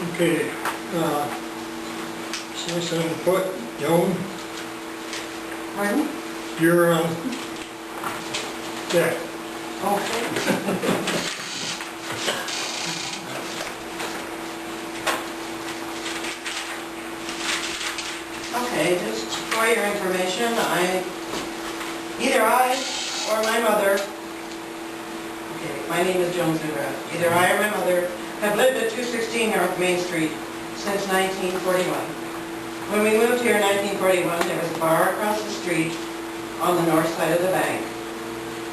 Okay, citizen input, Joan, Pardon? you're on deck. Okay. Okay, just for your information, either I or my mother, okay, my name is Joan Zura. Either I or my mother have lived at 216 North Main Street since 1941. When we moved here in 1941, there was a bar across the street on the north side of the bank.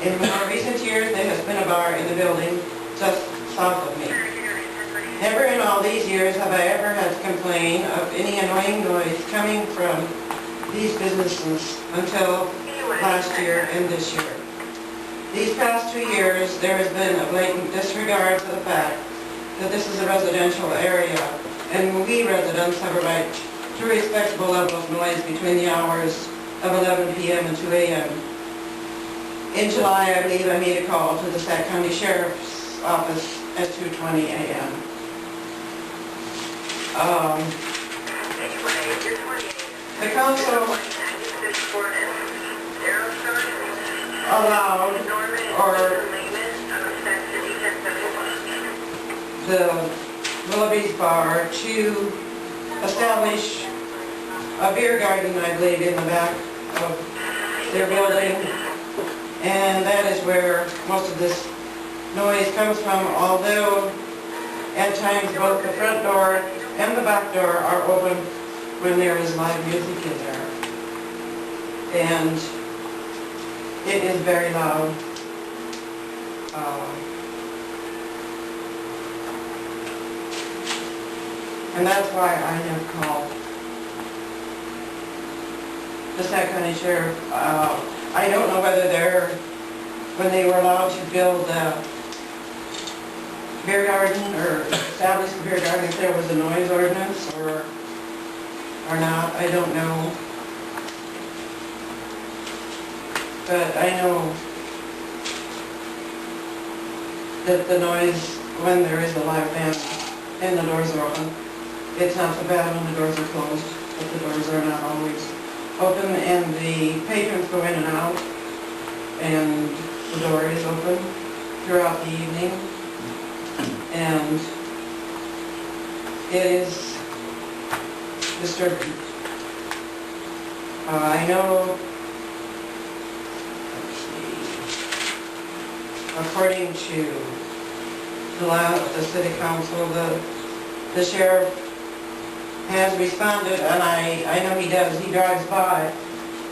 In more recent years, there has been a bar in the building just south of me. Never in all these years have I ever had to complain of any annoying noise coming from these businesses until last year and this year. These past 2 years, there has been a blatant disregard for the fact that this is a residential area, and we residents have a right to a respectable level of noise between the hours of 11 p.m. and 2 a.m. In July, I believe I made a call to the Sac County Sheriff's Office at 2:20 a.m. The council allowed, or the Willoughby's Bar to establish a beer garden, I believe, in the back of their building, and that is where most of this noise comes from, although at times both the front door and the back door are open when there is live music in there. And it is very loud. And that's why I have called the Sac County Sheriff. I don't know whether when they were allowed to build a beer garden or establish a beer garden, if there was a noise ordinance or not, I don't know. But I know that the noise when there is a live band and the doors are open, it's not so bad when the doors are closed, but the doors are not always open, and the patrons go in and out, and the door is open throughout the evening, and it is disturbing. I know, let's see, according to the city council, the sheriff has responded, and I know he does, he drives by,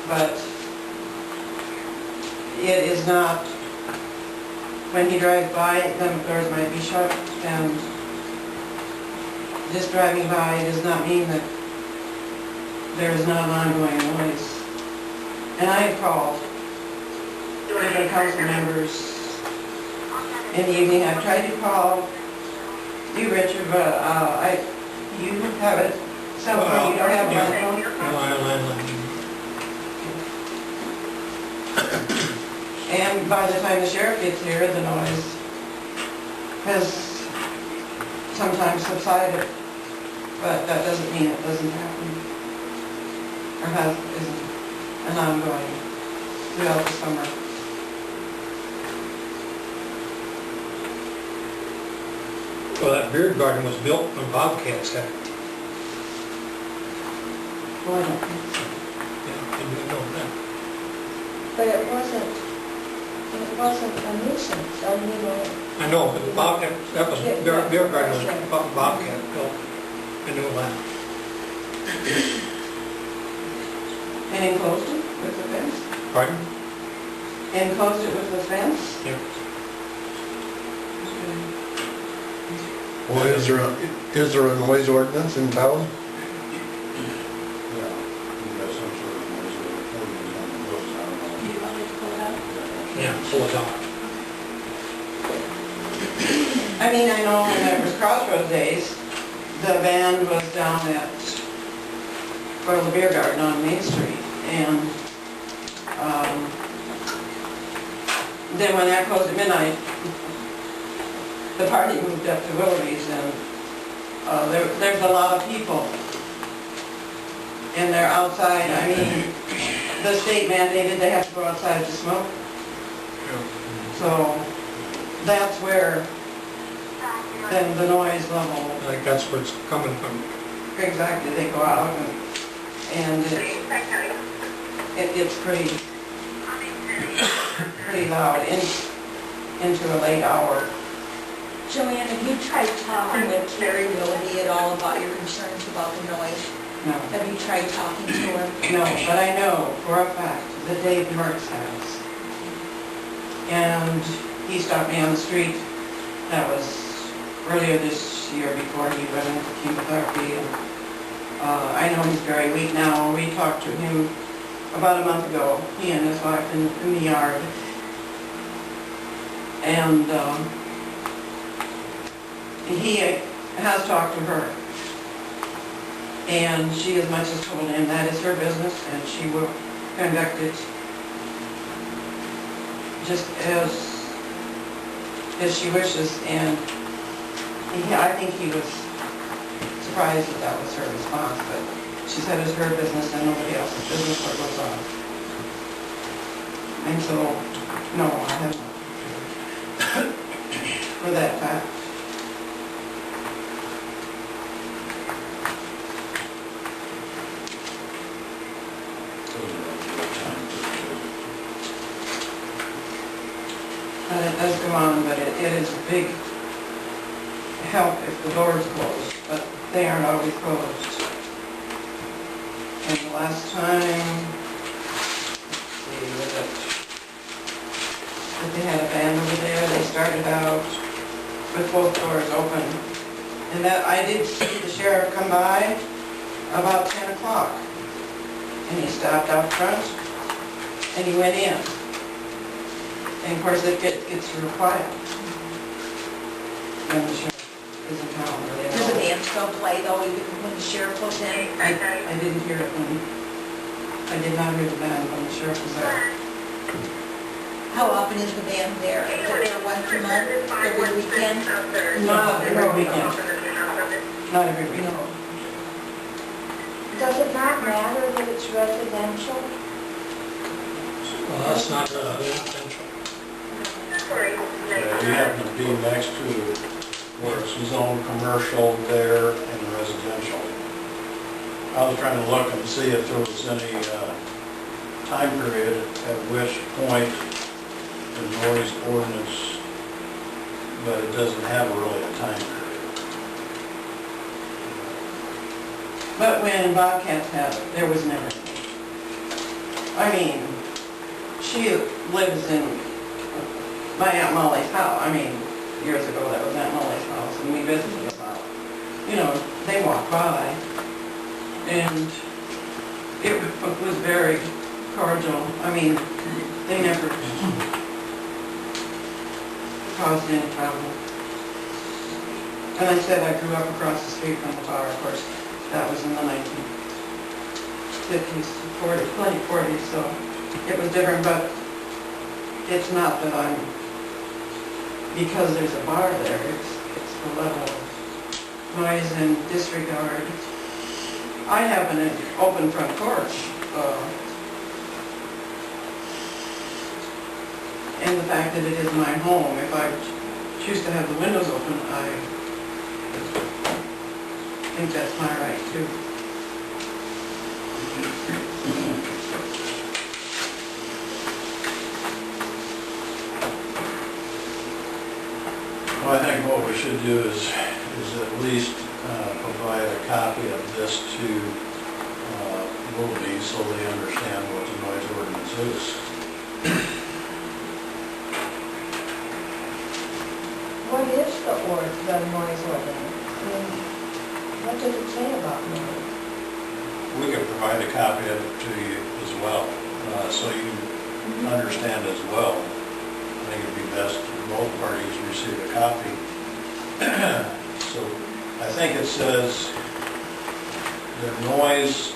but it is not, when he drives by, the doors might be shut, and just driving by does not mean that there is not an ongoing noise. And I have called different council members in the evening. I've tried to call you, Richard, but you have it. So you don't have my phone? No, I landline. And by the time the sheriff gets here, the noise has sometimes subsided, but that doesn't mean it doesn't happen, or isn't an ongoing throughout the summer. Well, that beer garden was built when Bobcats had it. Well, I don't think so. Yeah, you didn't know that. But it wasn't a nuisance, I mean, I know, but that was, beer garden was Bobcat built. I knew that. And enclosed it with the fence? Pardon? Enclosed it with the fence? Yeah. Well, is there a noise ordinance in town? do you want me to pull it out? Yeah, pull it out. I mean, I know when it was Crossroads days, the band was down at, well, the beer garden on Main Street, and then when that closed at midnight, the party moved up to Willoughby's, and There's a lot of people. And they're outside, I mean, the state mandated they have to go outside to smoke. So that's where then the noise level, I think that's where it's coming from. exactly, they go out and it gets pretty loud into a late hour. Joanne, have you tried talking with Terry Willoughby at all about your concerns about the noise? No, Have you tried talking to him? no, but I know for a fact that Dave Mertz has. And he stopped me on the street. That was earlier this year before he went into chemotherapy. And, I know he's very weak now. We talked to him about a month ago, he and his wife in the yard. And he has talked to her. And she as much as told him that is her business and she will conduct it just as she wishes. And I think he was surprised that was her response, but she said it's her business and nobody else's business what goes on. And so, no, I haven't for that fact. And it does go on, but it is a big help if the door's closed, but they aren't always closed. And the last time, let's see, was it, that they had a band over there, they started out with both doors open. And that, I did see the sheriff come by about 10 o'clock. And he stopped out front, and he went in. And of course, it gets real quiet. And the sheriff is in town. Does the band still play though, even when the sheriff goes in? I didn't hear it when, I did not hear the band when the sheriff was there. How often is the band there? Is it there once a month, every weekend? Not every weekend. Not every weekend. No. Does it not matter that it's residential? Well, that's not residential. Yeah, you happen to be next to where it's zone commercial there and residential. I was trying to look and see if there was any time period at which point the noise ordinance, but it doesn't have really a time period. But when Bobcats had it, there was never any. I mean, she lives in my Aunt Molly's house. I mean, years ago that was Aunt Molly's house, and we visited about. You know, they walked by, and it was very cordial. I mean, they never caused any trouble. And I said I grew up across the street from the bar, of course. That was in the 1950s, 40s, late 40s, so it was different, but it's not that I'm, because there's a bar there, it's the level of noise and disregard. I have an open front porch, and the fact that it is my home, if I choose to have the windows open, I think that's my right too. Well, I think what we should do is at least provide a copy of this to Willoughby so they understand what the noise ordinance is. What is the noise ordinance? I mean, what does it say about noise? We can provide a copy of it to you as well, so you can understand as well. I think it'd be best if both parties receive a copy. So I think it says that noise,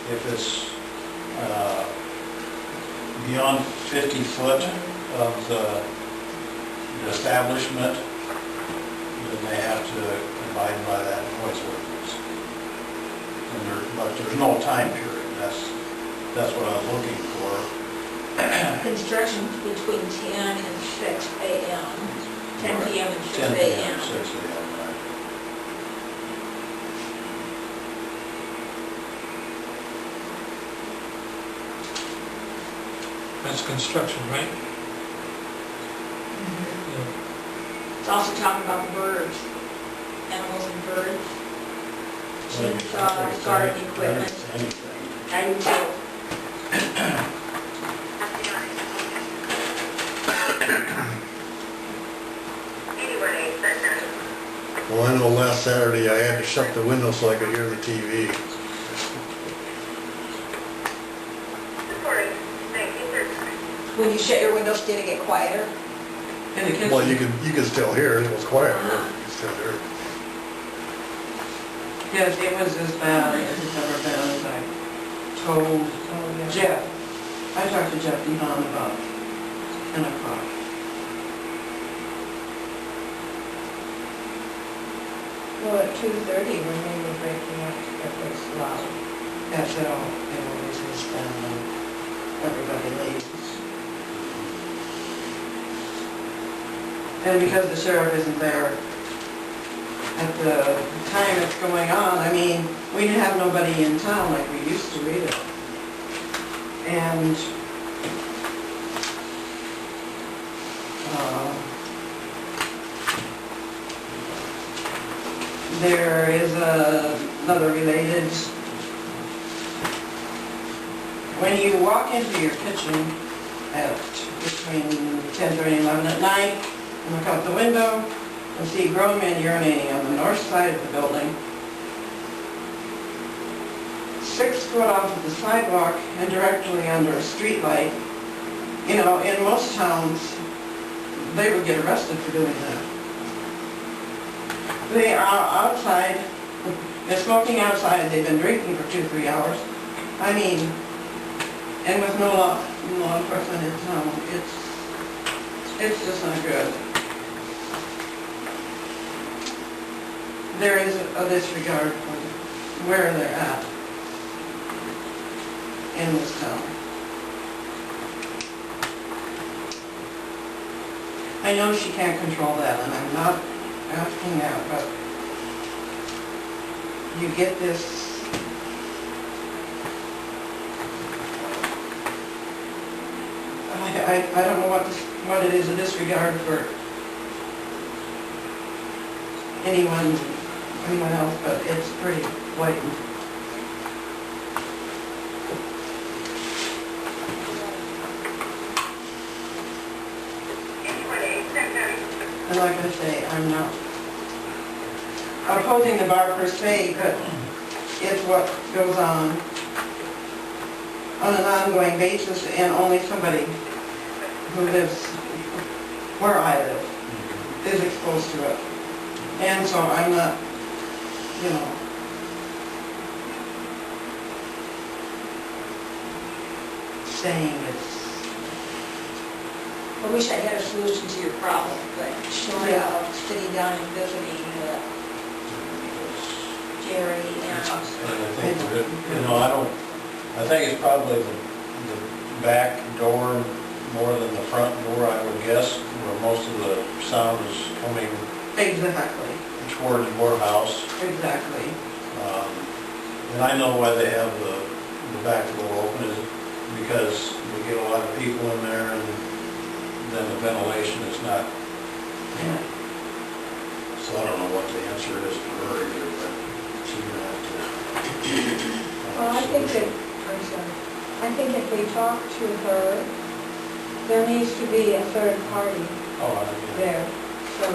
if it's beyond 50 foot of the establishment, then they have to abide by that noise but there's no time period. That's what I was looking for. Construction between 10 and 6 a.m. 10 p.m. and 6 10 p.m., a.m. 6 a.m., right. That's construction, right? Yeah. It's also talking about the birds, animals and birds, chainsaws, gardening equipment. Anything. I do too. Well, I know last Saturday I had to shut the window so I could hear the TV. When you shut your windows, did it get quieter? In the kitchen. Well, you could still hear it, it was quiet, but you could still hear it. Yes, it was as bad as it's ever been, as I told Jeff. I talked to Jeff Devon about 10 o'clock. Well, at 2:30 when they were breaking up, it was loud. That's it all, it always is down when everybody leaves. And because the sheriff isn't there at the time it's going on, I mean, we didn't have nobody in town like we used to either. And there is another related, when you walk into your kitchen at between 10:30 and 11 at night, and look out the window and see grown men urinating on the north side of the building, 6 foot off of the sidewalk and directly under a street light, you know, in most towns, they would get arrested for doing that. They are outside, they're smoking outside, they've been drinking for 2-3 hours. I mean, and with no law enforcement in town, it's just not good. There is a disregard for where they're at in this town. I know she can't control that, and I'm not asking that, but you get this I don't know what it is, a disregard for anyone else, but it's pretty blatant. And like I say, I'm not opposing the bar per se, but it's what goes on an ongoing basis, and only somebody who lives where I live is exposed to it. And so I'm not, you know, saying it's... I wish I had a solution to your problem, but short of sitting down and visiting Jerry and... And I think, you know, I think it's probably the back door more than the front door, I would guess, where most of the sound is coming Exactly. towards your house. Exactly. And I know why they have the back door open, is because we get a lot of people in there, and then the ventilation is not, Yeah. so I don't know what the answer is for her either, but she's gonna have to. Well, I think that, I'm sorry, I think if we talk to her, there needs to be a third party Oh, I get it. there. So